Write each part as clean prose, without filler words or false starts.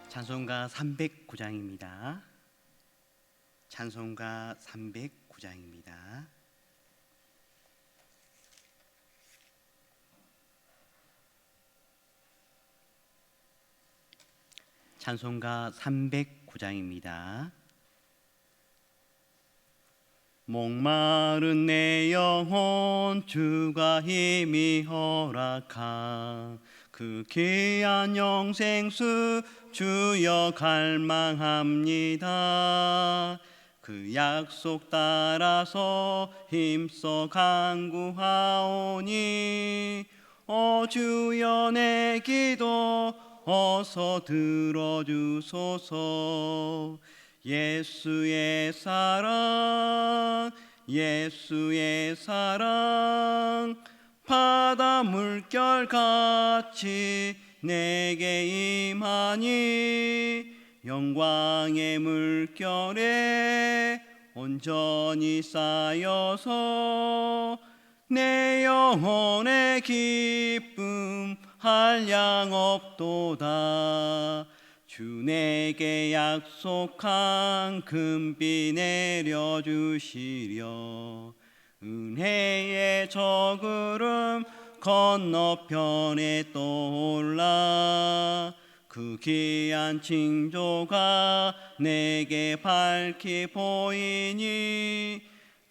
찬송가 309장입니다. 찬송가 309장입니다. 찬송가 309장입니다. 목마른 내 영혼 주가 힘이 허락한 그 귀한 영생수 주여 갈망합니다. 그 약속 따라서 힘써 간구하오니 오 주여 내 기도 어서 들어주소서. 예수의 사랑 예수의 사랑 바다 물결같이 내게 임하니 영광의 물결에 온전히 쌓여서 내 영혼의 기쁨 한량 없도다. 주 내게 약속한 금비 내려주시려 은혜의 저구름 건너편에 떠올라 그 귀한 징조가 내게 밝히 보이니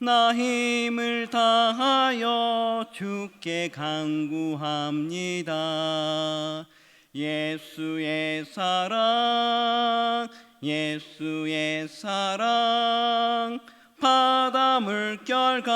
나 힘을 다하여 주께 간구합니다. 예수의 사랑 예수의 사랑 바다 물결같이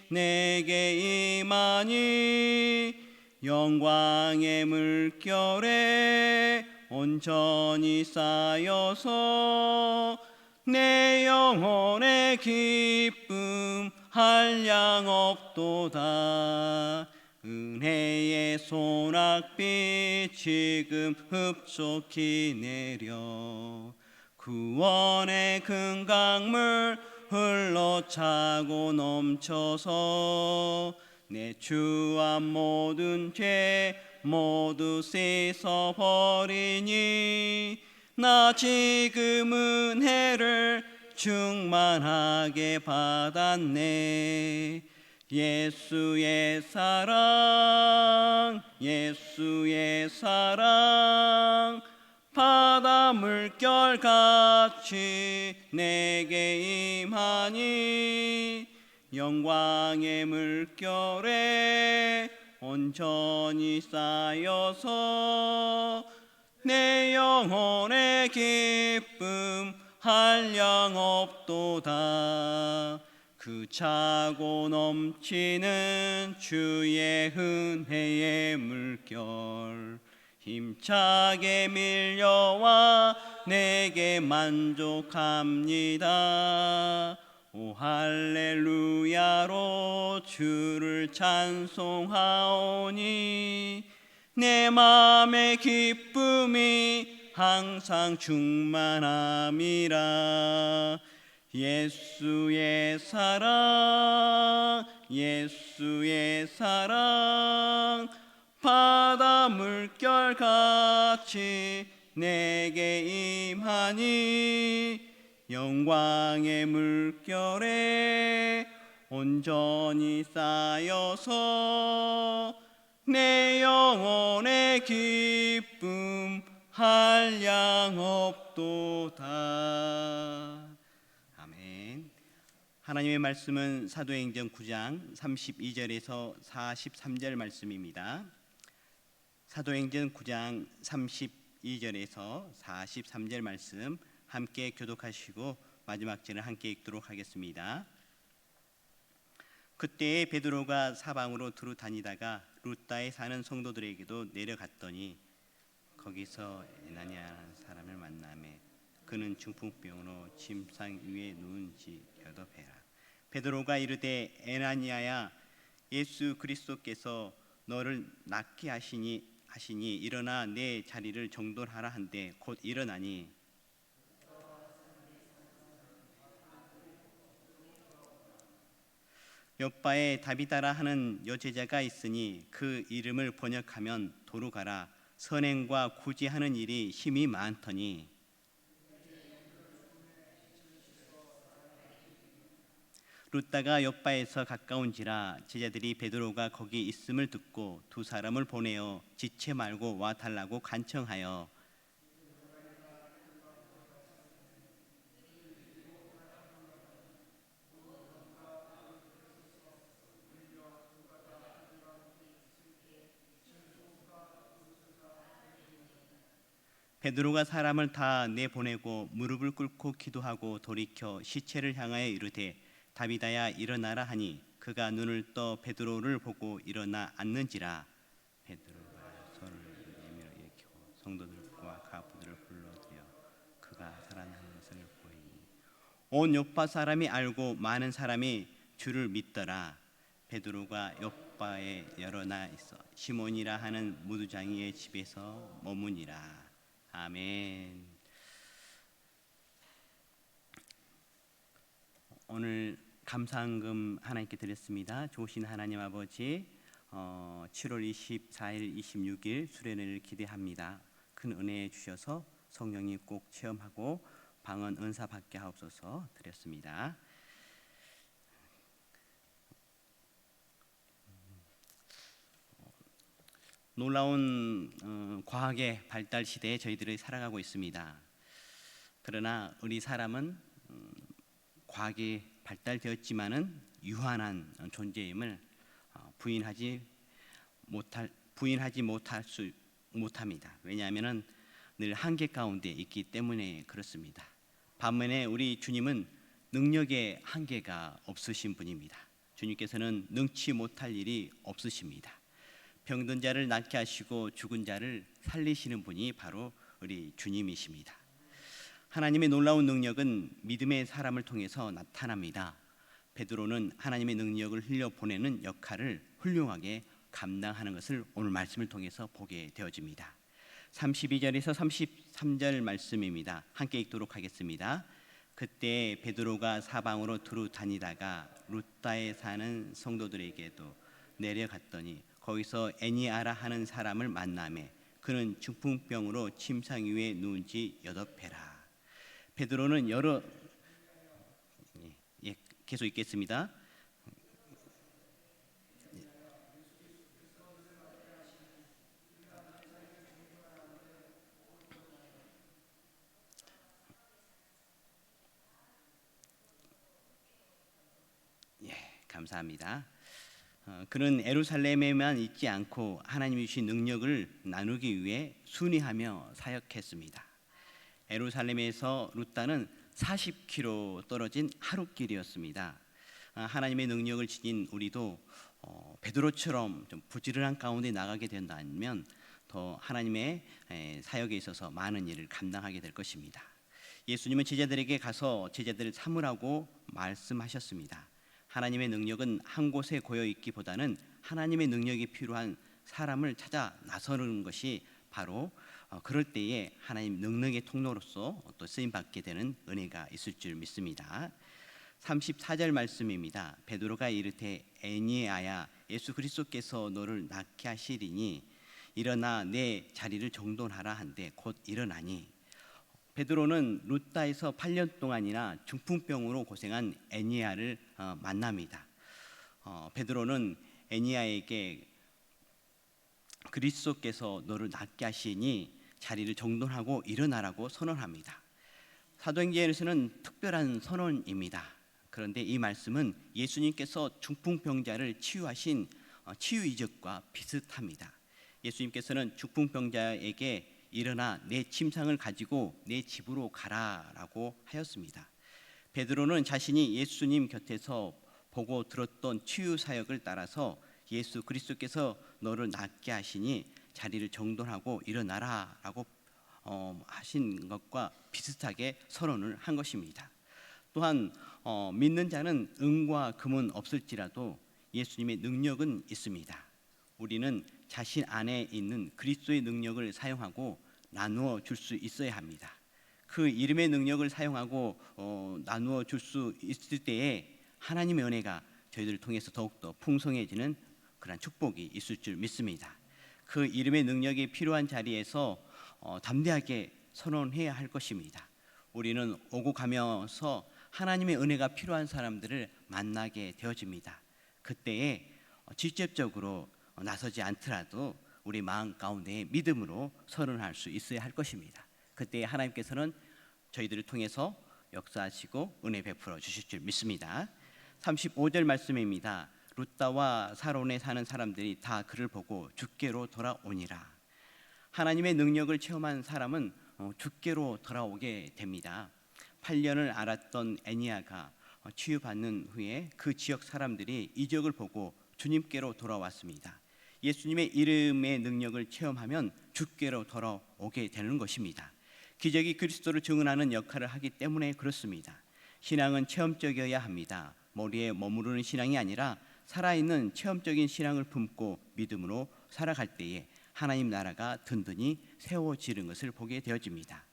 내게 임하니 영광의 물결에 온전히 쌓여서 내 영혼의 기쁨 한량 없도다. 은혜의 소낙비 지금 흡족히 내려 구원의 큰 강물 흘러차고 넘쳐서 내 주와 모든 죄 모두 씻어버리니 나 지금 은혜를 충만하게 받았네. 예수의 사랑 예수의 사랑 바다 물결같이 내게 임하니 영광의 물결에 온전히 쌓여서 내 영혼의 기쁨 한량 없도다. 그 차고 넘치는 주의 은혜의 물결 힘차게 밀려와 내게 만족합니다. 오 할렐루야로 주를 찬송하오니 내 맘의 기쁨이 항상 충만함이라. 예수의 사랑 예수의 사랑 바다 물결같이 내게 임하니 영광의 물결에 온전히 쌓여서 내 영혼의 기쁨 한량 없도다. 아멘. 하나님의 말씀은 사도행전 9장 32절에서 43절 말씀입니다. 사도행전 9장 32절에서 43절 말씀 함께 교독하시고 마지막 절을 함께 읽도록 하겠습니다. 그때 베드로가 사방으로 두루 다니다가 루다에 사는 성도들에게도 내려갔더니 거기서 에나니아라는 사람을 만나매 그는 중풍병으로 침상 위에 누운지 여덟배라. 베드로가 이르되 에나니아야 예수 그리스도께서 너를 낫게 하시니 일어나 내 자리를 정돈하라 한데 곧 일어나니 욥바에 다비다라 하는 여제자가 있으니 그 이름을 번역하면 도루가라. 선행과 굳이 하는 일이 힘이 많더니 룻다가 욥바에서 가까운지라 제자들이 베드로가 거기 있음을 듣고 두 사람을 보내어 지체 말고 와 달라고 간청하여 베드로가 사람을 다 내보내고 무릎을 꿇고 기도하고 돌이켜 시체를 향하여 이르되 다비다야 일어나라 하니 그가 눈을 떠 베드로를 보고 일어나 앉는지라. 베드로가 손을 내밀어 일으키고 성도들과 가부들을 불러들여 그가 살아나는 것을 보이니 온 요파 사람이 알고 많은 사람이 주를 믿더라. 베드로가 요파에 열어나 있어 시몬이라 하는 무두장이의 집에서 머무니라. 아멘. 오늘 감사헌금 하나님께 드렸습니다. 좋으신 하나님 아버지, 7월 24일, 26일 수련회를 기대합니다. 큰 은혜 주셔서 성령님 꼭 체험하고 방언 은사 받게 하옵소서 드렸습니다. 놀라운 과학의 발달 시대에 저희들이 살아가고 있습니다. 그러나 우리 사람은 과학이 발달되었지만은 유한한 존재임을 부인하지 못합니다. 왜냐하면은 늘 한계 가운데 있기 때문에 그렇습니다. 반면에 우리 주님은 능력의 한계가 없으신 분입니다. 주님께서는 능치 못할 일이 없으십니다. 병든 자를 낫게 하시고 죽은 자를 살리시는 분이 바로 우리 주님이십니다. 하나님의 놀라운 능력은 믿음의 사람을 통해서 나타납니다. 베드로는 하나님의 능력을 흘려보내는 역할을 훌륭하게 감당하는 것을 오늘 말씀을 통해서 보게 되어집니다. 32절에서 33절 말씀입니다. 함께 읽도록 하겠습니다. 그때 베드로가 사방으로 두루 다니다가 룻다에 사는 성도들에게도 내려갔더니 거기서 애니아라 하는 사람을 만나매 그는 중풍병으로 침상 위에 누운 지 8회라. 베드로는 계속 읽겠습니다. 감사합니다. 그는 예루살렘에만 있지 않고 하나님이 주신 능력을 나누기 위해 순회하며 사역했습니다. 예루살렘에서 룻다는 40km 떨어진 하룻길이었습니다. 하나님의 능력을 지닌 우리도 베드로처럼 좀 부지런한 가운데 나가게 된다면 더 하나님의 사역에 있어서 많은 일을 감당하게 될 것입니다. 예수님은 제자들에게 가서 제자들을 삼으라고 말씀하셨습니다. 하나님의 능력은 한 곳에 고여 있기보다는 하나님의 능력이 필요한 사람을 찾아 나서는 것이 바로 그럴 때에 하나님 능력의 통로로서 또 쓰임 받게 되는 은혜가 있을 줄 믿습니다. 34절 말씀입니다. 베드로가 이르되 애니아야 예수 그리스도께서 너를 낫게 하시리니 일어나 내 자리를 정돈하라 한데 곧 일어나니. 베드로는 룻다에서 8년 동안이나 중풍병으로 고생한 애니아를 만납니다. 베드로는 애니아에게 그리스도께서 너를 낫게 하시니 자리를 정돈하고 일어나라고 선언합니다. 사도행전에서는 특별한 선언입니다. 그런데 이 말씀은 예수님께서 중풍병자를 치유하신 치유 이적과 비슷합니다. 예수님께서는 중풍병자에게 일어나 내 침상을 가지고 내 집으로 가라라고 하였습니다. 베드로는 자신이 예수님 곁에서 보고 들었던 치유 사역을 따라서 예수 그리스도께서 너를 낫게 하시니 자리를 정돈하고 일어나라라고 하신 것과 비슷하게 선언을 한 것입니다. 또한 믿는 자는 은과 금은 없을지라도 예수님의 능력은 있습니다. 우리는 자신 안에 있는 그리스도의 능력을 사용하고 나누어 줄 수 있어야 합니다. 그 이름의 능력을 사용하고 나누어 줄 수 있을 때에 하나님의 은혜가 저희들을 통해서 더욱더 풍성해지는 그런 축복이 있을 줄 믿습니다. 그 이름의 능력이 필요한 자리에서 담대하게 선언해야 할 것입니다. 우리는 오고 가면서 하나님의 은혜가 필요한 사람들을 만나게 되어집니다. 그때에 직접적으로 나서지 않더라도 우리 마음 가운데 믿음으로 선언할 수 있어야 할 것입니다. 그때 하나님께서는 저희들을 통해서 역사하시고 은혜 베풀어 주실 줄 믿습니다. 35절 말씀입니다. 룻다와 사론에 사는 사람들이 다 그를 보고 주께로 돌아오니라. 하나님의 능력을 체험한 사람은 주께로 돌아오게 됩니다. 8년을 앓았던 애니야가 치유받는 후에 그 지역 사람들이 이적을 보고 주님께로 돌아왔습니다. 예수님의 이름의 능력을 체험하면 주께로 돌아오게 되는 것입니다. 기적이 그리스도를 증언하는 역할을 하기 때문에 그렇습니다. 신앙은 체험적이어야 합니다. 머리에 머무르는 신앙이 아니라 살아있는 체험적인 신앙을 품고 믿음으로 살아갈 때에 하나님 나라가 든든히 세워지는 것을 보게 되어집니다.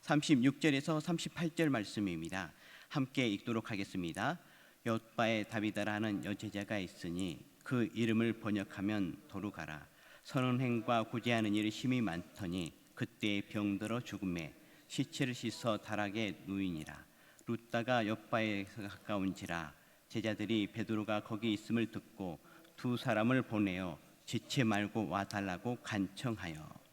36절에서 38절 말씀입니다. 함께 읽도록 하겠습니다. 옅바에 다비다라는 여제자가 있으니 그 이름을 번역하면 도루가라. 선언행과 구제하는 일이 심히 많더니 그때 병들어 죽음에 시체를 씻어 다락에 누이니라. 룻다가 옅바에서 가까운지라. 제자들이 베드로가 거기 있음을 듣고 두 사람을 보내어 지체 말고 와달라고 간청하여.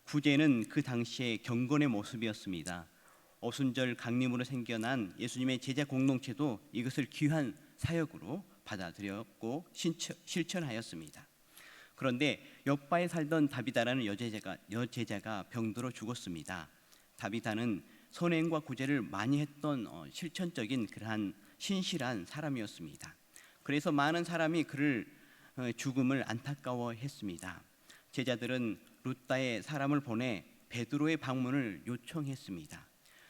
구제는 그 당시의 경건의 모습이었습니다. 오순절 강림으로 생겨난 예수님의 제자 공동체도 이것을 귀한 사역으로 받아들였고 실천하였습니다. 그런데 옅바에 살던 다비다라는 여제자가 병들어 죽었습니다. 다비다는 선행과 구제를 많이 했던 실천적인 그러한 신실한 사람이었습니다. 그래서 많은 사람이 그를 죽음을 안타까워했습니다. 제자들은 룻다에 사람을 보내 베드로의 방문을 요청했습니다.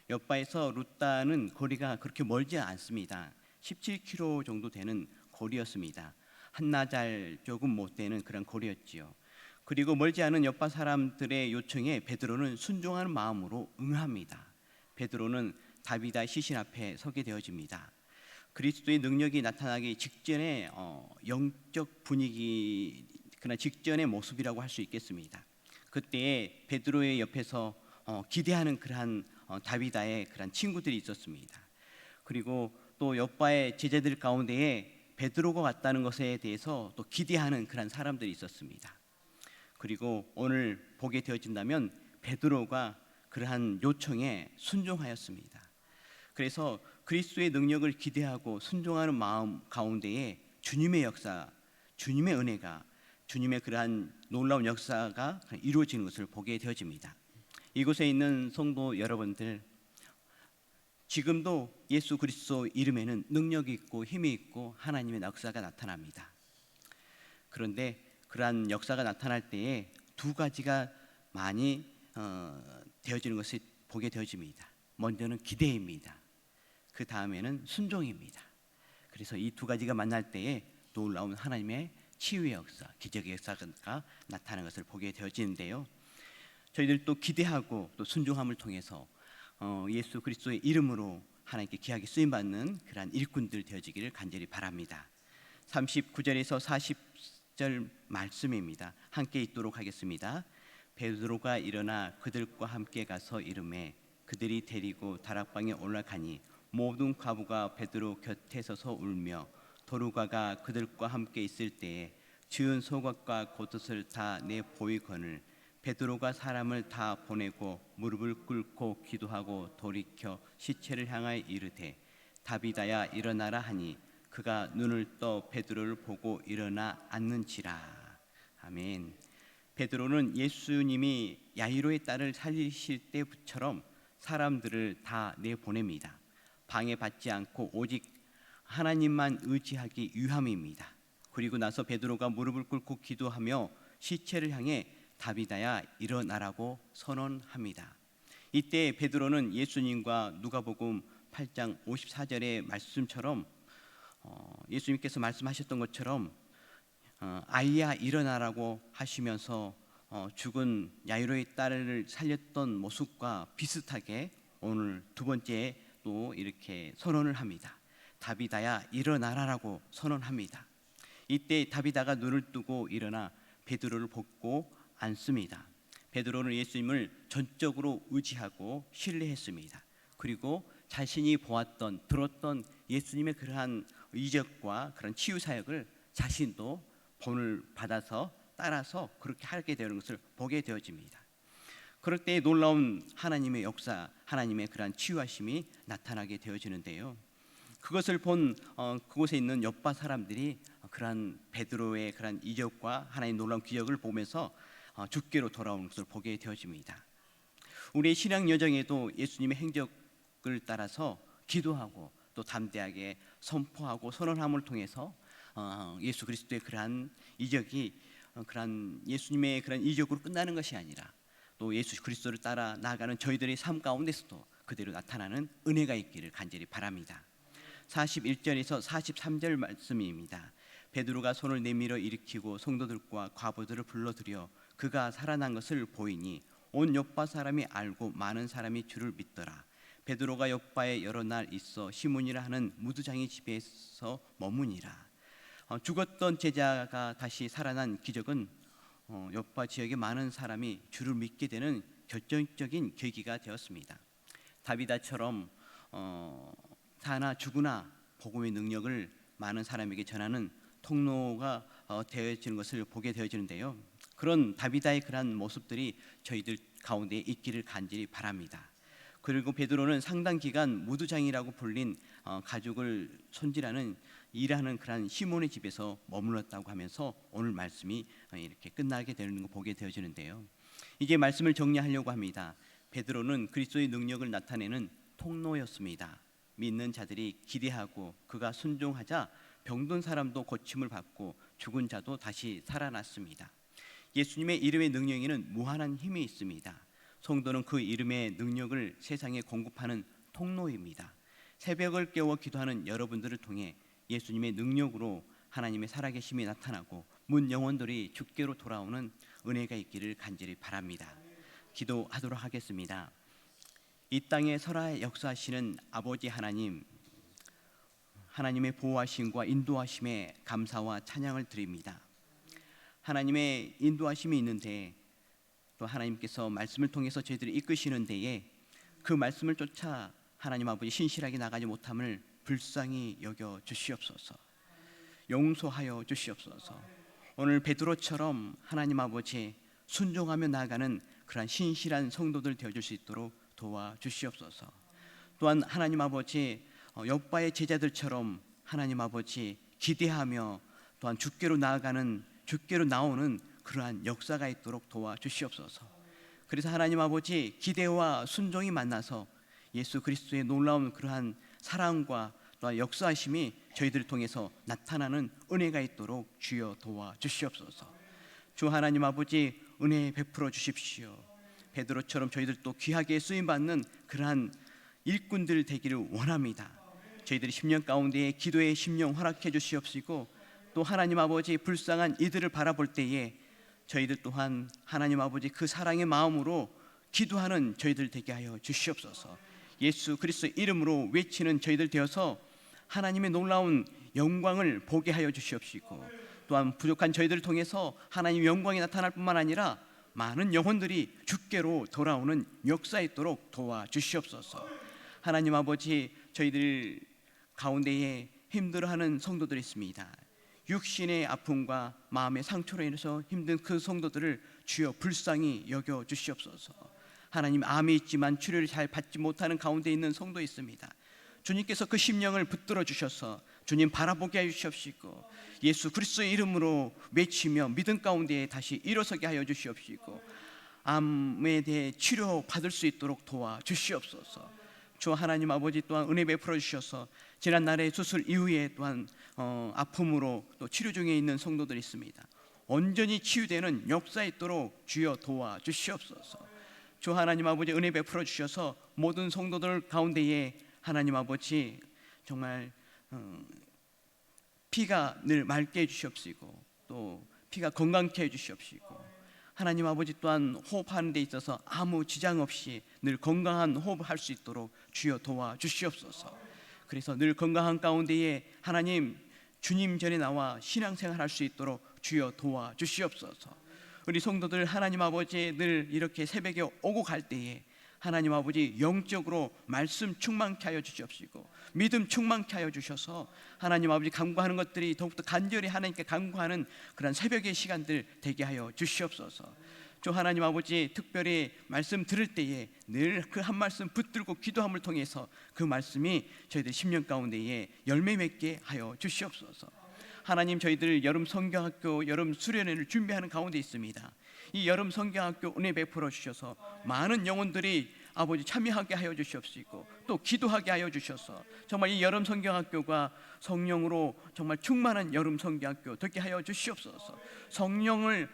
옅바에서 룻다는 거리가 그렇게 멀지 않습니다. 17km 정도 되는 거리였습니다. 한나절 조금 못 되는 그런 거리였지요. 그리고 멀지 않은 옅바 사람들의 요청에 베드로는 순종하는 마음으로 응합니다. 베드로는 다비다 시신 앞에 서게 되어집니다. 그리스도의 능력이 나타나기 직전의 영적 분위기, 그러나 직전의 모습이라고 할 수 있겠습니다. 그때에 베드로의 옆에서 기대하는 그러한 다비다의 그런 친구들이 있었습니다. 그리고 또 옅바의 제자들 가운데에 베드로가 왔다는 것에 대해서 또 기대하는 그런 사람들이 있었습니다. 그리고 오늘 보게 되어진다면 베드로가 그러한 요청에 순종하였습니다. 그래서 그리스도의 능력을 기대하고 순종하는 마음 가운데에 주님의 역사, 주님의 은혜가, 주님의 그러한 놀라운 역사가 이루어지는 것을 보게 되어집니다. 이곳에 있는 성도 여러분들, 지금도 예수 그리스도 이름에는 능력이 있고 힘이 있고 하나님의 역사가 나타납니다. 그런데 그러한 역사가 나타날 때에 두 가지가 많이 되어지는 것을 보게 되어집니다. 먼저는 기대입니다. 그 다음에는 순종입니다. 그래서 이 두 가지가 만날 때에 놀라운 하나님의 치유의 역사, 기적의 역사가 나타나는 것을 보게 되어지는데요. 저희들도 기대하고 또 순종함을 통해서 예수 그리스도의 이름으로 하나님께 귀하게 쓰임받는 그러한 일꾼들 되어지기를 간절히 바랍니다. 39절에서 40절 말씀입니다. 함께 읽도록 하겠습니다. 베드로가 일어나 그들과 함께 가서 이르매 그들이 데리고 다락방에 올라가니 모든 과부가 베드로 곁에 서서 울며 도루가가 그들과 함께 있을 때에 지은 속옷과 겉옷을 다 내보이거늘 베드로가 사람을 다 보내고 무릎을 꿇고 기도하고 돌이켜 시체를 향하여 이르되 다비다야 일어나라 하니 그가 눈을 떠 베드로를 보고 일어나 앉는지라. 아멘. 베드로는 예수님이 야이로의 딸을 살리실 때처럼 사람들을 다 내보냅니다. 방해받지 않고 오직 하나님만 의지하기 위함입니다. 그리고 나서 베드로가 무릎을 꿇고 기도하며 시체를 향해 다비다야 일어나라고 선언합니다. 이때 베드로는 예수님과 누가복음 8장 54절의 말씀처럼 예수님께서 말씀하셨던 것처럼 아이야 일어나라고 하시면서 죽은 야이로의 딸을 살렸던 모습과 비슷하게 오늘 두 번째 또 이렇게 선언을 합니다. 다비다야 일어나라라고 선언합니다. 이때 다비다가 눈을 뜨고 일어나 베드로를 돕고 앉습니다. 베드로는 예수님을 전적으로 의지하고 신뢰했습니다. 그리고 자신이 보았던 들었던 예수님의 그러한 이적과 그런 치유 사역을 자신도 본을 받아서 따라서 그렇게 하게 되는 것을 보게 되어집니다. 그럴 때 놀라운 하나님의 역사, 하나님의 그러한 치유하심이 나타나게 되어지는데요. 그것을 본 그곳에 있는 옆바 사람들이 그러한 베드로의 그러한 이적과 하나님의 놀라운 기적을 보면서 주께로 돌아오는 것을 보게 되어집니다. 우리의 신앙 여정에도 예수님의 행적을 따라서 기도하고 또 담대하게 선포하고 선언함을 통해서 예수 그리스도의 그러한 이적이 그러한 예수님의 그런 이적으로 끝나는 것이 아니라 또 예수 그리스도를 따라 나아가는 저희들의 삶 가운데서도 그대로 나타나는 은혜가 있기를 간절히 바랍니다. 41절에서 43절 말씀입니다. 베드로가 손을 내밀어 일으키고 성도들과 과부들을 불러들여 그가 살아난 것을 보이니 온 욥바 사람이 알고 많은 사람이 주를 믿더라. 베드로가 욥바에 여러 날 있어 시몬이라 하는 무두장의 집에서 머무니라. 죽었던 제자가 다시 살아난 기적은 욥바 지역의 많은 사람이 주를 믿게 되는 결정적인 계기가 되었습니다. 다비다처럼 사나 죽으나 복음의 능력을 많은 사람에게 전하는 통로가 되어지는 것을 보게 되어지는데요. 그런 다비다의 그러한 모습들이 저희들 가운데 있기를 간절히 바랍니다. 그리고 베드로는 상당 기간 무두장이라고 불린 가죽을 손질하는 일하는 그런 시몬의 집에서 머물렀다고 하면서 오늘 말씀이 이렇게 끝나게 되는 거 보게 되어지는데요. 이제 말씀을 정리하려고 합니다. 베드로는 그리스도의 능력을 나타내는 통로였습니다. 믿는 자들이 기대하고 그가 순종하자 병든 사람도 고침을 받고 죽은 자도 다시 살아났습니다. 예수님의 이름의 능력에는 무한한 힘이 있습니다. 성도는 그 이름의 능력을 세상에 공급하는 통로입니다. 새벽을 깨워 기도하는 여러분들을 통해 예수님의 능력으로 하나님의 살아계심이 나타나고 문 영혼들이 주께로 돌아오는 은혜가 있기를 간절히 바랍니다. 기도하도록 하겠습니다. 이 땅에 살아 역사하시는 아버지 하나님, 하나님의 보호하심과 인도하심에 감사와 찬양을 드립니다. 하나님의 인도하심이 있는데 또 하나님께서 말씀을 통해서 저희들을 이끄시는 데에 그 말씀을 쫓아 하나님 아버지 신실하게 나가지 못함을 불쌍히 여겨 주시옵소서. 용서하여 주시옵소서. 오늘 베드로처럼 하나님 아버지 순종하며 나아가는 그러한 신실한 성도들 되어줄 수 있도록 도와주시옵소서. 또한 하나님 아버지 욥바의 제자들처럼 하나님 아버지 기대하며 또한 주께로 나아가는 주께로 나오는 그러한 역사가 있도록 도와주시옵소서. 그래서 하나님 아버지 기대와 순종이 만나서 예수 그리스도의 놀라운 그러한 사랑과 또한 역사하심이 저희들을 통해서 나타나는 은혜가 있도록 주여 도와주시옵소서. 주 하나님 아버지 은혜 베풀어 주십시오. 베드로처럼 저희들도 귀하게 쓰임받는 그러한 일꾼들 되기를 원합니다. 저희들이 10년 가운데에 기도의 심령 허락해 주시옵시고 또 하나님 아버지 불쌍한 이들을 바라볼 때에 저희들 또한 하나님 아버지 그 사랑의 마음으로 기도하는 저희들 되게 하여 주시옵소서. 예수 그리스도 이름으로 외치는 저희들 되어서 하나님의 놀라운 영광을 보게 하여 주시옵시고 또한 부족한 저희들을 통해서 하나님의 영광이 나타날 뿐만 아니라 많은 영혼들이 주께로 돌아오는 역사 있도록 도와주시옵소서. 하나님 아버지 저희들 가운데에 힘들어하는 성도들이 있습니다. 육신의 아픔과 마음의 상처로 인해서 힘든 그 성도들을 주여 불쌍히 여겨 주시옵소서. 하나님 암이 있지만 치료를 잘 받지 못하는 가운데 있는 성도 있습니다. 주님께서 그 심령을 붙들어 주셔서 주님 바라보게 하여 주시옵시고 예수 그리스도의 이름으로 외치며 믿음 가운데 다시 일어서게 하여 주시옵시고 암에 대해 치료 받을 수 있도록 도와주시옵소서. 주 하나님 아버지 또한 은혜 베풀어 주셔서 지난날의 수술 이후에 또한 아픔으로 또 치료 중에 있는 성도들이 있습니다. 온전히 치유되는 역사 있도록 주여 도와주시옵소서. 주 하나님 아버지 은혜 베풀어 주셔서 모든 성도들 가운데에 하나님 아버지 정말 피가 늘 맑게 해주시옵시고 또 피가 건강케 해주시옵시고 하나님 아버지 또한 호흡하는 데 있어서 아무 지장 없이 늘 건강한 호흡을 할 수 있도록 주여 도와주시옵소서. 그래서 늘 건강한 가운데에 하나님 주님 전에 나와 신앙생활 할 수 있도록 주여 도와주시옵소서. 우리 성도들 하나님 아버지 늘 이렇게 새벽에 오고 갈 때에 하나님 아버지 영적으로 말씀 충만케 하여 주시옵시고 믿음 충만케 하여 주셔서 하나님 아버지 간구하는 것들이 더욱더 간절히 하나님께 간구하는 그런 새벽의 시간들 되게 하여 주시옵소서. 주 하나님 아버지 특별히 말씀 들을 때에 늘 그 한 말씀 붙들고 기도함을 통해서 그 말씀이 저희들 심령 가운데에 열매 맺게 하여 주시옵소서. 하나님, 저희들 여름 성경학교 여름 수련회를 준비하는 가운데 있습니다. 이 여름 성경학교 은혜 베풀어 주셔서 많은 영혼들이 아버지 참여하게 하여 주시옵시고 또 기도하게 하여 주셔서 정말 이 여름 성경학교가 성령으로 정말 충만한 여름 성경학교 되게 하여 주시옵소서. 성령의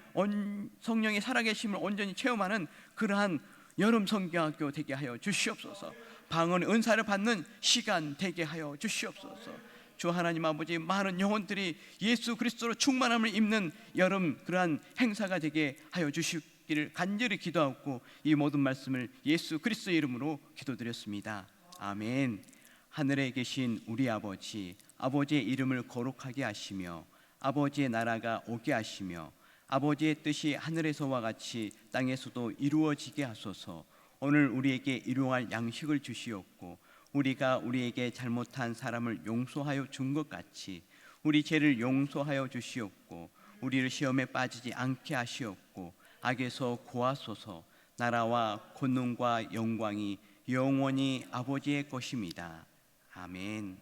살아계심을 온전히 체험하는 그러한 여름 성경학교 되게 하여 주시옵소서. 방언 은사를 받는 시간 되게 하여 주시옵소서. 주 하나님 아버지, 많은 영혼들이 예수 그리스도로 충만함을 입는 여름 그러한 행사가 되게 하여 주시기를 간절히 기도하고 이 모든 말씀을 예수 그리스도의 이름으로 기도드렸습니다. 아멘. 하늘에 계신 우리 아버지, 아버지의 이름을 거룩하게 하시며 아버지의 나라가 오게 하시며 아버지의 뜻이 하늘에서와 같이 땅에서도 이루어지게 하소서. 오늘 우리에게 일용할 양식을 주시옵고 우리가 우리에게 잘못한 사람을 용서하여 준 것 같이 우리 죄를 용서하여 주시옵고 우리를 시험에 빠지지 않게 하시옵고 악에서 구하소서. 나라와 권능과 영광이 영원히 아버지의 것입니다. 아멘.